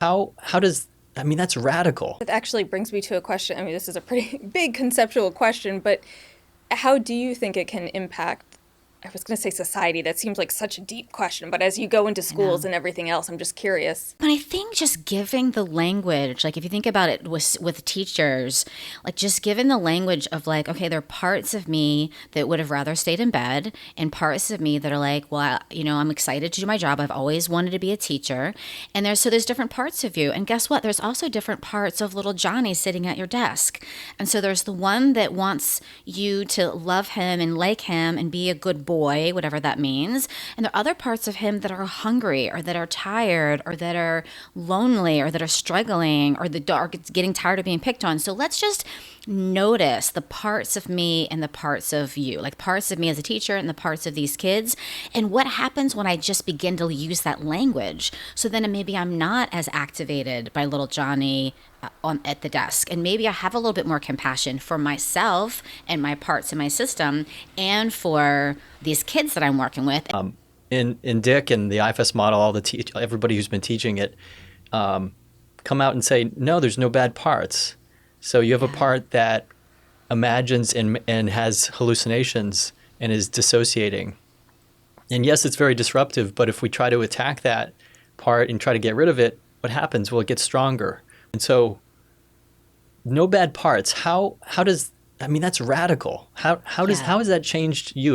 How does I mean that's radical. That actually brings me to a question. I mean, this is a pretty big conceptual question, but how do you think it can impact? I was going to say society. That seems like such a deep question, but as you go into I schools know. and everything else, I'm just curious. But I think just giving the language, like if you think about it with teachers, like just giving the language of like, okay, there are parts of me that would have rather stayed in bed, and parts of me that are like, well, I'm excited to do my job. I've always wanted to be a teacher, and there's different parts of you, and guess what? There's also different parts of little Johnny sitting at your desk, and so there's the one that wants you to love him and like him and be a good boy, whatever that means, and there are other parts of him that are hungry or that are tired or that are lonely or that are struggling or the dog is getting tired of being picked on. So let's just notice the parts of me and the parts of you, like parts of me as a teacher and the parts of these kids. And what happens when I just begin to use that language? So then maybe I'm not as activated by little Johnny on at the desk, and maybe I have a little bit more compassion for myself and my parts in my system and for these kids that I'm working with. In Dick and the IFS model, everybody who's been teaching it come out and say, no, there's no bad parts. So you have a part that imagines and has hallucinations and is dissociating. And yes, it's very disruptive, but if we try to attack that part and try to get rid of it, what happens? Well, it gets stronger. And so no bad parts. How does I mean that's radical. How Yeah. has that changed you?